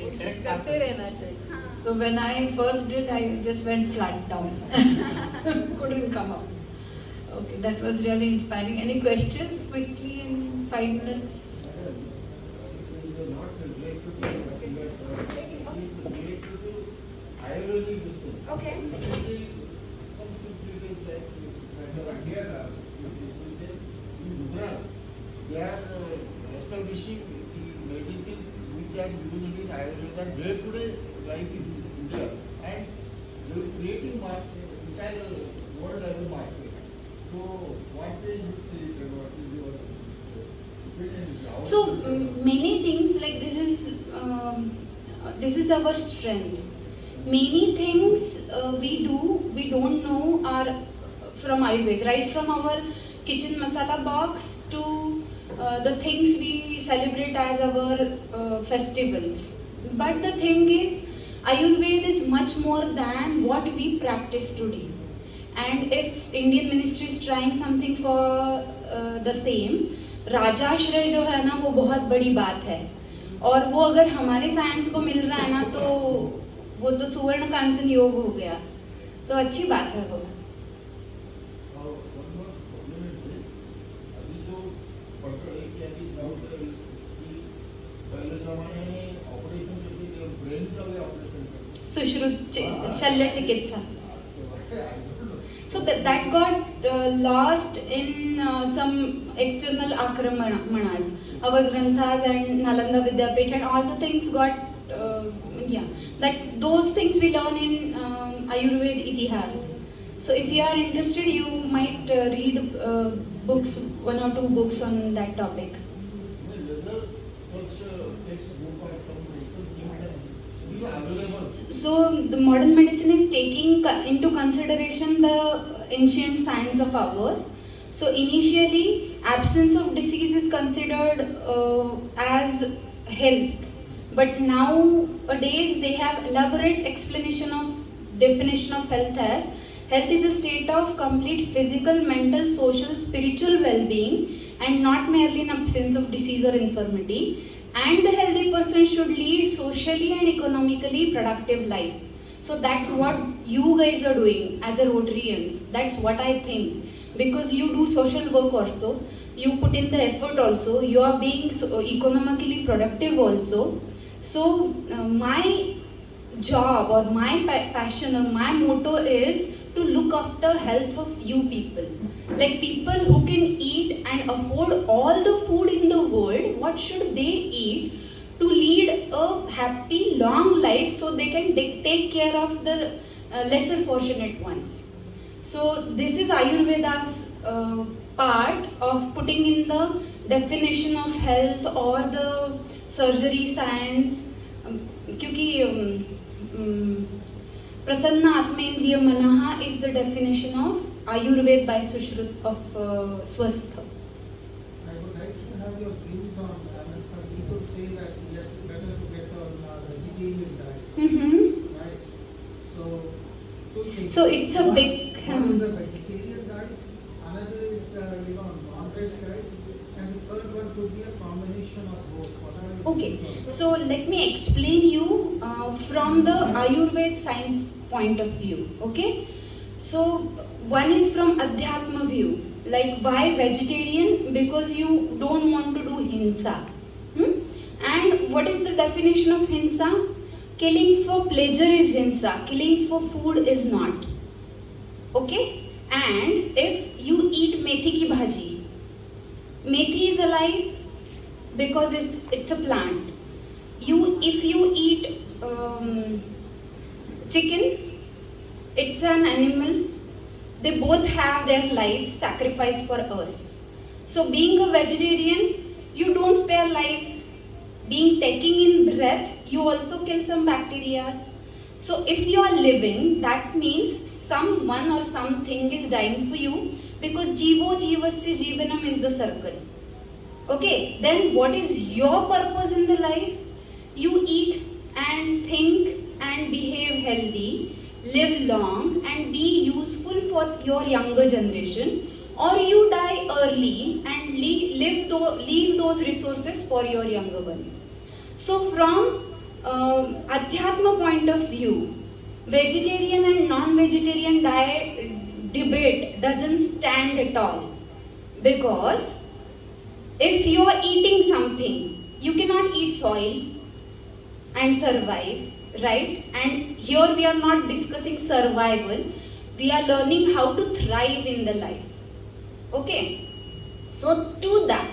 कोशिश करते रहना चाहिए। हाँ। So when I first did, I just went flat down. Couldn't come up. Okay, that was really inspiring. Any questions quickly in 5 minutes? Ayurvedic this thing. Okay. Recently, some 2-3 days back, when I was here, in Gujarat, they are establishing the medicines which are used in Ayurveda day-to-day life in India, and they are creating market, entire world as a market. So, what they would say about your opinion? So many things like this is our strength. Many things we don't know are from Ayurveda, right from our kitchen masala box to the things we celebrate as our festivals. But the thing is, Ayurveda is much more than what we practice today. And if Indian ministry is trying something for the same, राजाश्रय जो है ना वो बहुत बड़ी बात है, और वो अगर हमारे साइंस को मिल रहा है ना तो वो तो सुवर्ण कांचन योग हो गया, तो अच्छी बात है वो। और one more supplementary, अभी जो पढ़ रहे हैं कि अभी साउथ की पहले जमाने में ऑपरेशन करते थे, ब्रेन का भी ऑपरेशन करते थे। सुश्रुत शल्य चिकित्सा। So that got lost in some external akramanas. Our granthas and Nalanda Vidyapith and all the things got, that those things we learn in Ayurveda Itihas. So if you are interested, you might read books, 1 or 2 books on that topic. Whether such textbook or some medical things are still available. So the modern medicine is taking into consideration the ancient science of ours. So initially, absence of disease is considered as health, but nowadays they have elaborate explanation of definition of health as health is a state of complete physical, mental, social, spiritual well-being, and not merely an absence of disease or infirmity. And the healthy person should lead socially and economically productive life. So that's what you guys are doing as a Rotarians. That's what I think. Because you do social work also, you put in the effort also, you are being economically productive also. So my job or my passion or my motto is to look after health of you people. Like people who can eat and afford all the food in the world, what should they eat to lead a happy long life so they can take care of the lesser fortunate ones. So this is Ayurveda's part of putting in the definition of health or the surgery science, क्योंकि Prasanna Atmendriya Manaha is the definition of Ayurveda by Sushruta of Swastha. I would like to have your views on, some people say that yes, better to get on vegetarian diet, Mm-hmm. right? So, two things. So it's a One- big- One is a vegetarian diet, another is, non-veg diet, and the third one could be a combination of both. What are your Okay, views on so let me explain you from the Ayurveda science point of view. Okay, so one is from Adhyatma view, like why vegetarian? Because you don't want to do hinsa. And what is the definition of hinsa? Killing for pleasure is hinsa, killing for food is not. Okay, and if you eat methi ki bhaji, methi is alive because it's a plant. If you eat chicken, it's an animal. They both have their lives sacrificed for us. So being a vegetarian, you don't spare lives. Being taking in breath, you also kill some bacteria. So if you are living, that means someone or something is dying for you, because jivo jivasya jivanam is the circle. Okay, then what is your purpose in the life? You eat and think and behave healthy, live long and be useful for your younger generation, or you die early and leave those resources for your younger ones. So from Adhyatma point of view, vegetarian and non-vegetarian diet debate doesn't stand at all, because if you are eating something, you cannot eat soil and survive, right? And here we are not discussing survival, we are learning how to thrive in the life. Okay, so to that,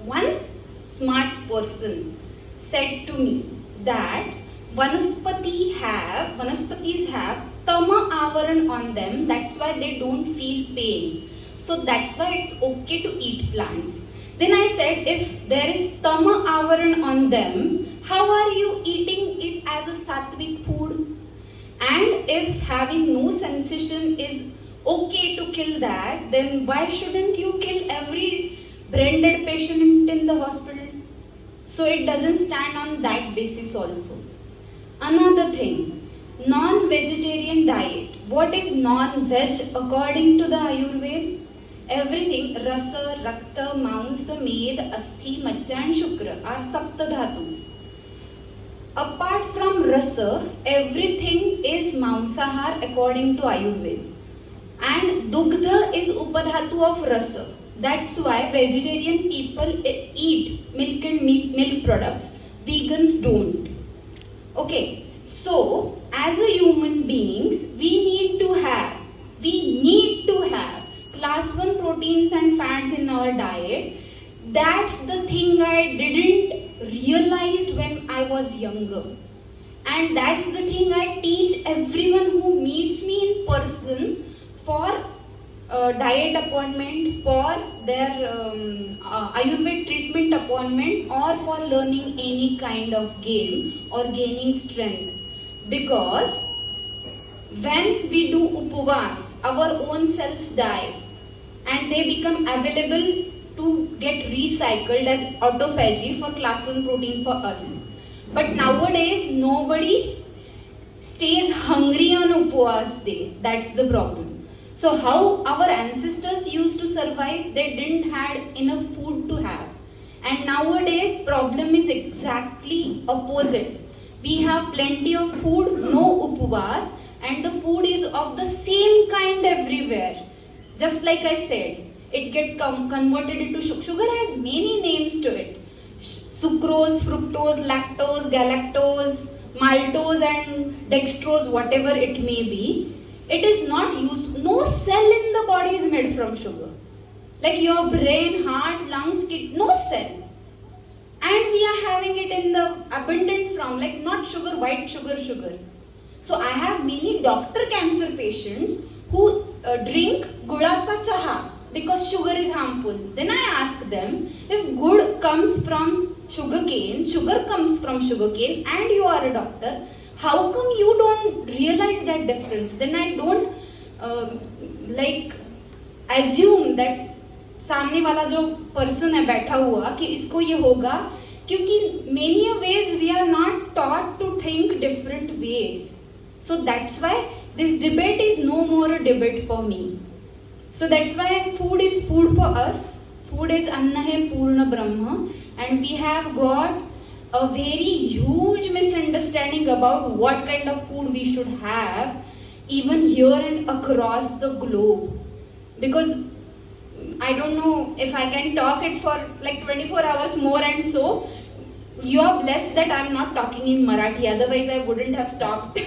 one smart person said to me that vanaspati vanaspati's have tama avaran on them, that's why they don't feel pain. So that's why it's okay to eat plants. Then I said, if there is tama avaran on them, how are you eating it as a sattvic food? And if having no sensation is okay to kill that, then why shouldn't you kill every brain dead patient in the hospital? So it doesn't stand on that basis also. Another thing, non-vegetarian diet. What is non-veg according to the Ayurveda? Everything, rasa, rakta, mansa, med, asthi, majja and shukra are sapta dhatus. Apart from rasa, everything is mansahar according to Ayurveda. And dugdha is upadhatu of rasa. That's why vegetarian people eat milk and milk products. Vegans don't. Okay, so as a human beings, we need to have class 1 proteins and fats in our diet. That's the thing I didn't realize when I was younger. And that's the thing I teach everyone who meets me in person for diet appointment, for their Ayurveda treatment appointment, or for learning any kind of game or gaining strength. Because when we do upavas, our own cells die and they become available to get recycled as autophagy for class 1 protein for us. But nowadays nobody stays hungry on upavas day. That's the problem. So how our ancestors used to survive, they didn't had enough food to have. And nowadays problem is exactly opposite. We have plenty of food, no upavas, and the food is of the same kind everywhere. Just like I said, it gets converted into sugar. Sugar has many names to it. Sucrose, fructose, lactose, galactose, maltose and dextrose, whatever it may be. It is not used. No cell in the body is made from sugar. Like your brain, heart, lungs, kidney, no cell. And we are having it in the abundant form, like not sugar, white sugar. So I have many doctor cancer patients who drink gulacha chaha because sugar is harmful. Then I ask them, if good comes from sugarcane, sugar comes from sugarcane, and you are a doctor, how come you don't realize that difference? Then I don't like assume that सामने वाला जो person है बैठा हुआ कि इसको ये होगा, क्योंकि many a ways we are not taught to think different ways. So that's why this debate is no more a debate for me. So that's why food is food for us. Food is Anna hai Purna Brahma, and we have got a very huge misunderstanding about what kind of food we should have even here and across the globe. Because I don't know if I can talk it for like 24 hours more, and so you are blessed that I'm not talking in Marathi, otherwise I wouldn't have stopped.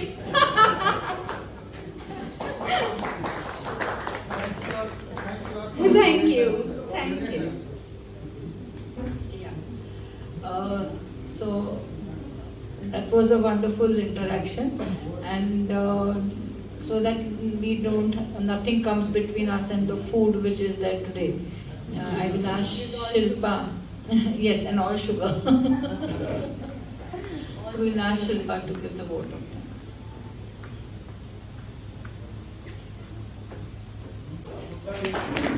Thank you. Thank you. Yeah. So that was a wonderful interaction, and so that we don't, nothing comes between us and the food which is there today. I will ask Shilpa, yes, and all sugar. We will ask Shilpa to give the vote of thanks.